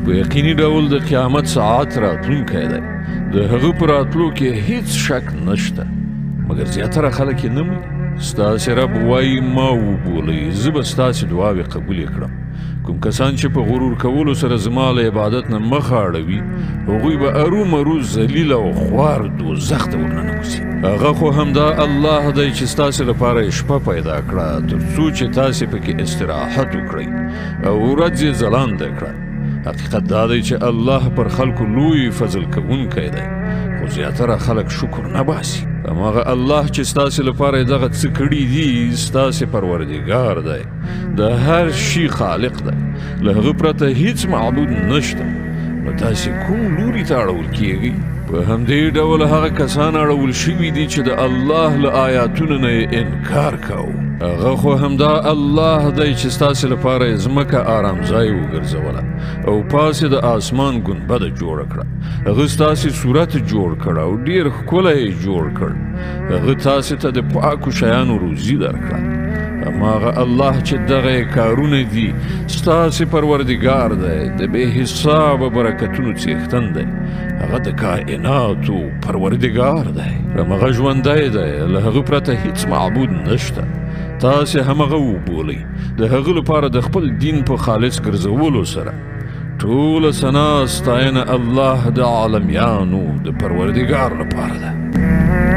په یقیني ډول د قیامت ساعت راتلونکی دی د هغه په راتلو کې هیڅ شک نشته مګر زیاتره خلک یې نه مني ستاسې رب وایي ما وبولئ زه به ستاسې دعاوې قبولې کړم کوم کسان چې په غرور کولو سره زما له عبادت نه مخ اړوي هغوی به ارومرو ذلیل او خوار دوزخ ته ورننوځي هغه خو همدا الله دی چې ستاسې لپاره یې شپه پیدا کړه تر څو چې تاسې پکې استراحت وکړئ او ورځ یې ځلانده کړه حقیقت دا دی چې الله پر خلکو لوی فضل کوونکی دی خو زیاتره خلک شکر نه باسي هماغه الله چې ستاسې لپاره یې دغه څه کړي دي ستاسې پروردګار دی د هر شي خالق دی له هغه پرته هیڅ معبود نشته نو تاسې کوم لوري ته اړول کیږئ په همدې ډول هغه کسان اړول شوي دي چې د الله له آیاتونو نه یې انکار کوو هغه خو همدا الله دی چې ستاسې لپاره یې ځمکه آرامځای وګرځوله او پاسې د آسمان ګنبده جوړه کړه هغه ستاسې صورت جوړ کړ او ډېر ښکلی یې جوړ کړ هغه تاسې ته د پاکو شیانو روزي درکړه هماغه الله چې دغه کارونه دي ستاسې پروردګار دی د بې حسابه برکتونو څښتن دی هغه د کائناتو پروردګار دی هماغه ژوندی دی له هغه پرته هیڅ معبود نشته تاسې هماغه وبولئ د هغه لپاره د خپل دین په خالص ګرځولو سره ټوله ثنا ستاینه الله د عالمیانو د پروردګار لپاره ده